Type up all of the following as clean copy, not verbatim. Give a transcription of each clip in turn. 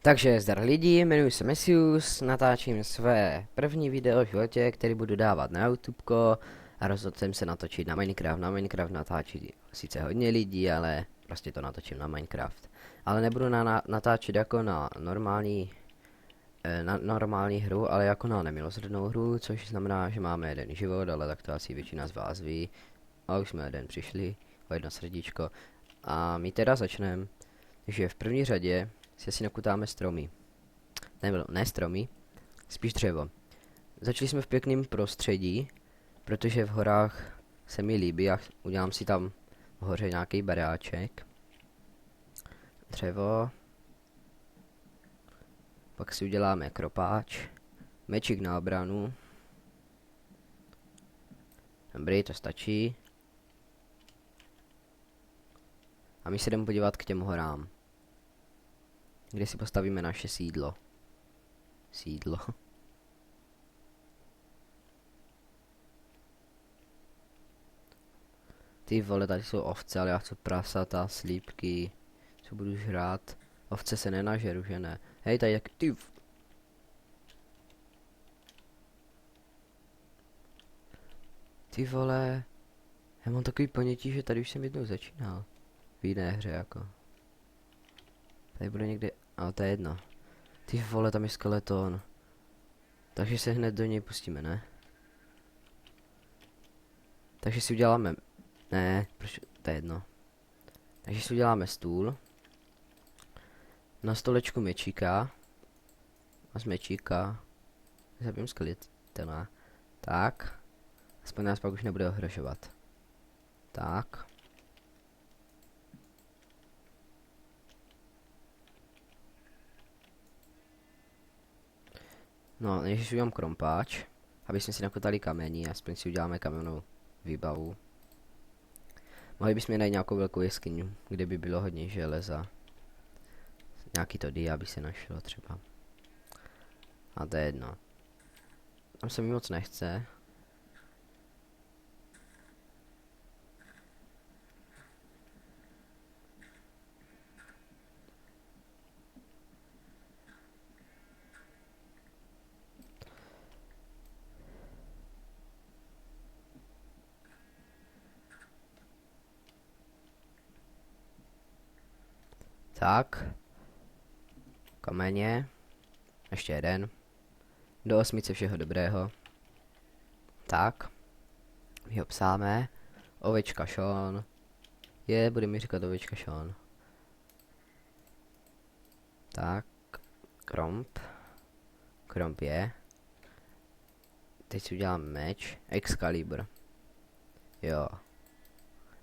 Takže zdar lidi, jmenuji se Messius, natáčím své první video v životě, který budu dávat na YouTubeko a rozhodl jsem se natočit na Minecraft. Na Minecraft natáčí sice hodně lidí, ale prostě to natočím na Minecraft. Ale nebudu natáčet jako na normální hru, ale jako na nemilosrdnou hru, což znamená, že máme jeden život, ale tak to asi většina z vás ví. A už jsme jeden přišli, o jedno srdíčko. A my teda začneme, že v první řadě si nakutáme stromy. Ne stromy, spíš dřevo. Začali jsme v pěkném prostředí, protože v horách se mi líbí a udělám si tam v hoře nějaký baráček. Dřevo. Pak si uděláme kropáč. Mečík na obranu. Dobrý, to stačí. A my se jdeme podívat k těm horám, kde si postavíme naše sídlo. Ty vole, tady jsou ovce, ale já chci prasata, slípky, co budu žrát. Ovce se nenažeru, že ne? Hej, tady jak ty... Ty vole... Já mám takový ponětí, že tady už jsem jednou začínal. V jiné hře jako. Tady bude někde... Ale to je jedno. Ty vole, tam je skeleton. Takže se hned do něj pustíme, ne? Takže si uděláme... Ne, proč? To je jedno. Takže si uděláme stůl. Na stolečku mečíka. A z mečíka zabijím skeletona. Tak. Aspoň nás pak už nebude ohrožovat. Tak. No, než si udělám krompáč, aby jsme si nakotali kamení, aspoň si uděláme kamennou výbavu. Mohli bychom najít nějakou velkou jeskyni, kde by bylo hodně železa. Nějaký to dia by se našlo třeba. A to je jedno. Tam se mi moc nechce. Tak. Kameně. Ještě jeden. Do 8 všeho dobrého. Tak. My ho psáme. Ovečka Sean. Bude mi říkat ovečka Sean. Tak. Kromp. Kromp je. Teď si udělám meč. Excalibur. Jo.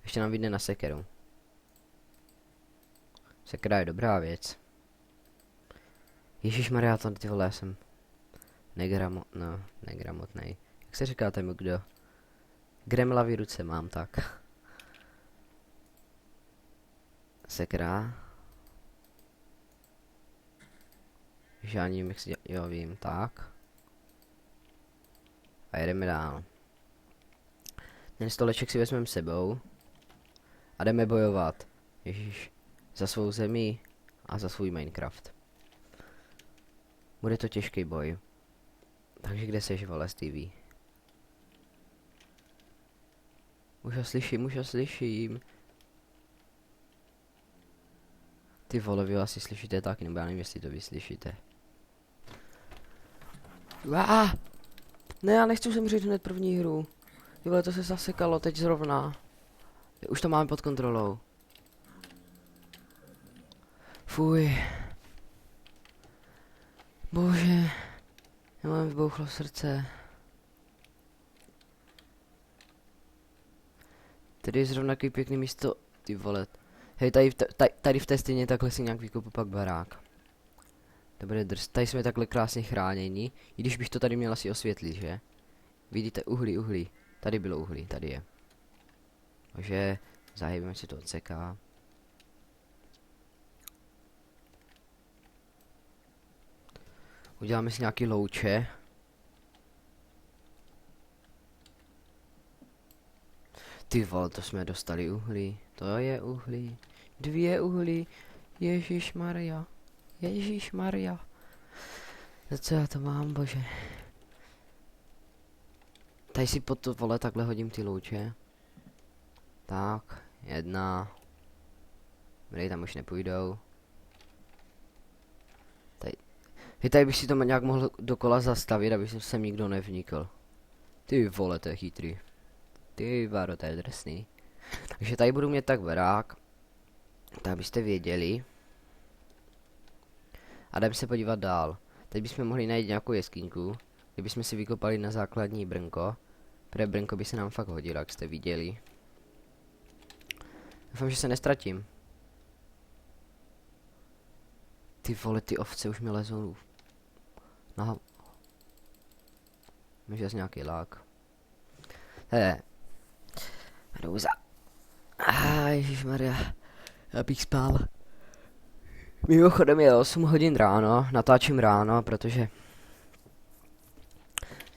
Ještě nám vyjde na sekeru. Sekera je dobrá věc. Ježišmarja, to ty vole, já jsem negramotnej. Jak se říká tomu kdo? Gremlavý ruce mám, tak. Sekera. Že ani nevím, jak si jo, vím, tak. A jedeme dál. Ten stoleček si vezmeme sebou. A jdeme bojovat. Ježíš. Za svou zemi a za svůj Minecraft. Bude to těžký boj. Takže kde seš, vole, Stevie? Už ho slyším. Ty vole, vy asi slyšíte taky, nebo já nevím, jestli to vy slyšíte. Ne, já nechci zemřít hned první hru. Ty vole, to se zasekalo teď zrovna. Už to máme pod kontrolou. Fuj. Bože. Já mám vybouchlo srdce. Tady je zrovna takový pěkný místo. Ty vole. Hej, tady v té stěně takhle si nějak vykopu pak barák. Dobré drž. Tady jsme takhle krásně chráněni. I když bych to tady měl asi osvětlit, že? Vidíte, uhlí. Tady bylo uhlí, tady je. Takže zahybíme si to odseká. Uděláme si nějaký louče. Ty vole, to jsme dostali uhlí. To je uhlí. 2 uhlí. Ježišmarja. Ježíš Maria. Za co já to mám, bože. Tady si pod to, vole, takhle hodím ty louče. Tak, jedna. Tady tam už nepůjdou. Tady bych si to nějak mohl dokola zastavit, aby sem nikdo nevnikl. Ty vole, to je chytrý. Ty varo, to je drsný. Takže tady budu mít tak barák. Tak abyste věděli. A jdeme se podívat dál. Teď bychom mohli najít nějakou jeskynku, kdybychom si vykopali na základní brnko. Protože brnko by se nám fakt hodilo, jak jste viděli. Doufám, že se nestratím. Ty vole, ty ovce už mi lezou. Aha. Může jsi nějaký lák. Rouza. Ježišmarja. Já bych spal. Mimochodem je 8 hodin ráno, natáčím ráno, protože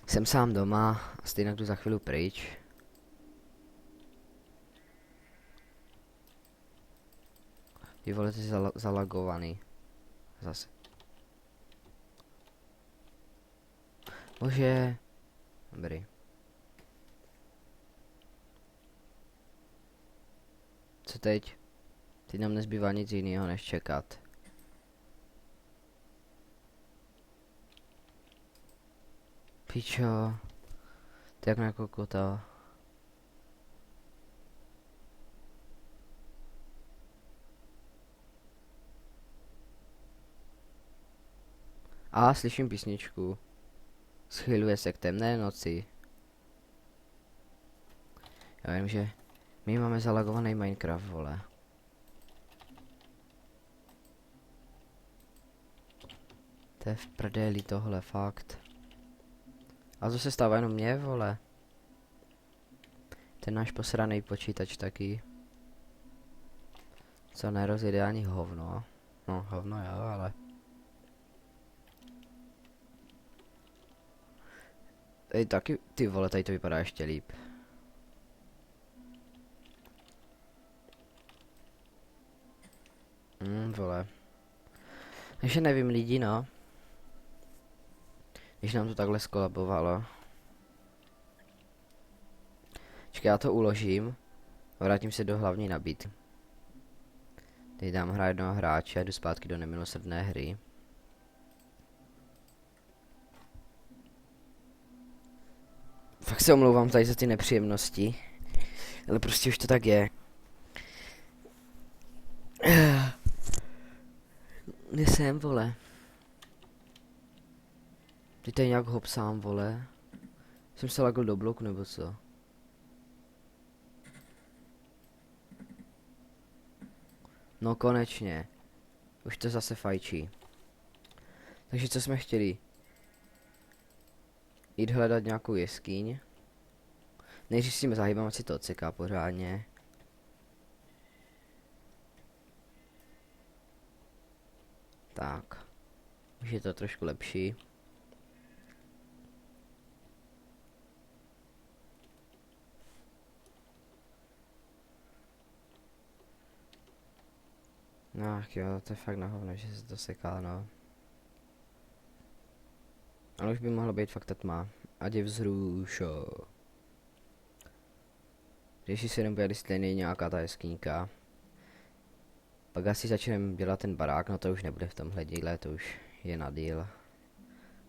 jsem sám doma a stejně jdu za chvíli pryč. Ty vole, ty jsi zalagovaný. Zase. Bože. Dobrý. Co teď? Teď nám nezbývá nic jiného než čekat. Pičo. Ty jak na kokota. A slyším písničku. Schyluje se k temné noci. Já vím, že my máme zalagovaný Minecraft, vole. To je v prdeli tohle, fakt. A to se stává jenom mě, vole. Ten náš posraný počítač taky. Co nerozjede ani hovno. No, hovno jo, ale... Tady taky, ty vole, tady to vypadá ještě líp. Vole. Ještě nevím lidi, no. Když nám to takhle skolabovalo. Čekaj, já to uložím. Vrátím se do hlavní nabídky. Teď dám hrát jednoho hráče a jdu zpátky do nemilosrdné hry. Fakt se omlouvám tady za ty nepříjemnosti. Ale prostě už to tak je. Kde jsem, vole? Ty tady nějak hopsám, vole. Jsem se lagl do bloku, nebo co? No konečně. Už to zase fajčí. Takže co jsme chtěli? Jít hledat nějakou jeskyň. Nejdřív s tím zahýbám, ať si to odseká pořádně. Tak. Už je to trošku lepší. Ach jo, to je fakt na hovno, že se to seká, no. Ale už by mohlo být fakt tma. Ať je vzrušo. Když si jenom bude, jestli není nějaká ta jeskyňka. Pak asi začneme dělat ten barák, no to už nebude v tomhle díle, to už je na díl.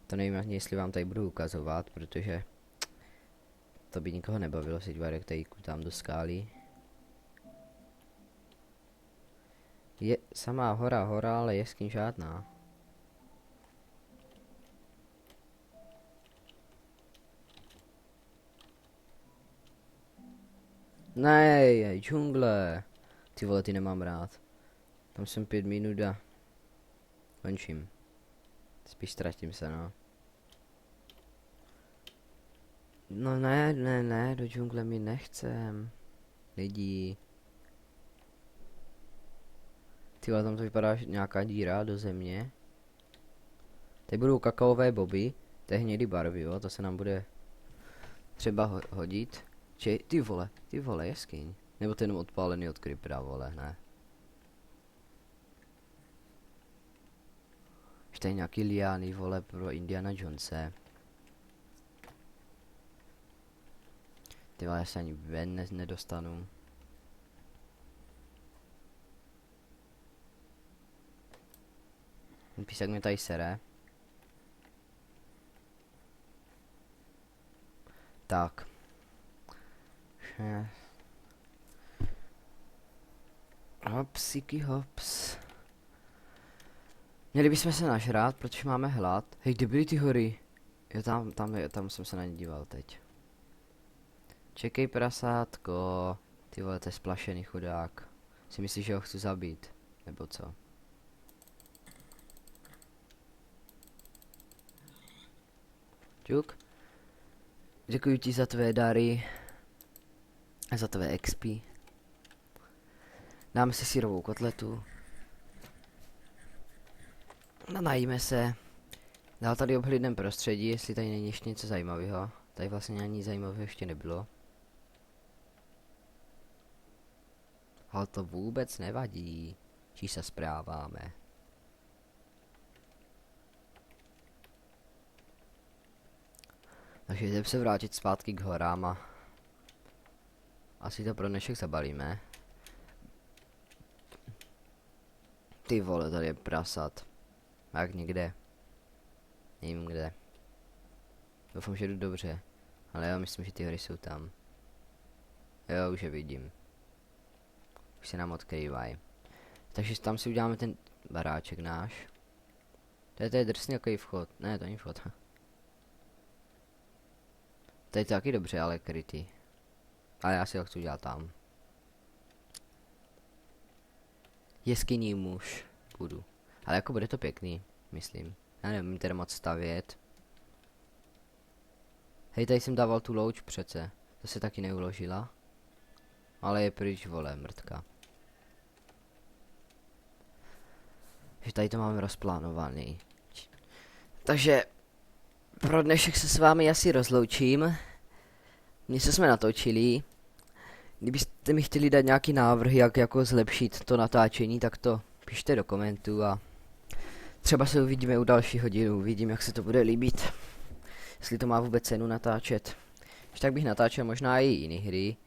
To nevím ani, jestli vám tady budu ukazovat, protože to by nikoho nebavilo si dívat, jak tady kutám do skály. Je samá hora, ale jeskyň žádná. Nej, džungle. Ty vole, ty nemám rád. Tam jsem 5 minut a končím. Spíš ztratím se, no. No ne, do džungle mi nechcem. Lidi. Ty vole, tam to vypadá nějaká díra do země. Tady budou kakaové boby. To je hnědý barvy, jo, to se nám bude třeba hodit. Ty vole, jeskyň. Nebo to jenom odpálený od creepera, vole, ne. Že tady nějaký liány, vole, pro Indiana Jonese. Ty vole, já se ani ven nedostanu. Ten písek mě tady sere. Tak. Hopsiky hops. Měli bychom se nažrát, protože máme hlad. Hej, kde byly ty hory? Jo, tam jsem se na ně díval teď. Čekej, prasátko. Ty vole, to je splašený chudák. Si myslíš, že ho chci zabít? Nebo co? Čuk? Děkuji ti za tvé dary. A za tvé XP. Dáme si syrovou kotletu. No, najíme se. Dál tady obhlídnem prostředí, jestli tady není ještě něco zajímavého. Tady vlastně ani zajímavého ještě nebylo. Ale to vůbec nevadí. Čí se zpráváme. Takže jdeme se vrátit zpátky k horám a asi to pro dnešek zabalíme. Ty vole, tady je prasat. Jak někde. Nevím kde. Doufám, že jdu dobře. Ale já myslím, že ty hory jsou tam. Jo, už je vidím. Už se nám odkrývají. Takže tam si uděláme ten baráček náš. To je drsný takový vchod. Ne, to není vchod. To je taky dobře, ale krytý. Ale já si ho chci udělat tam. Jeskyní muž. Budu. Ale jako bude to pěkný, myslím. Já nevím teda moc stavět. Hej, tady jsem dával tu louč přece. To se taky neuložila. Ale je pryč, vole, mrtka. Že tady to máme rozplánovaný. Takže pro dnešek se s vámi asi rozloučím. Něco jsme natočili. Kdybyste mi chtěli dát nějaký návrh, jak jako zlepšit to natáčení, tak to pište do komentů a třeba se uvidíme u dalšího dílu, uvidím, jak se to bude líbit. Jestli to má vůbec cenu natáčet. Když tak bych natáčel možná i jiné hry,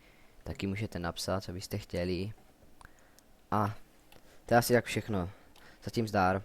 taky můžete napsat, co byste chtěli. A to je asi tak všechno. Zatím zdar.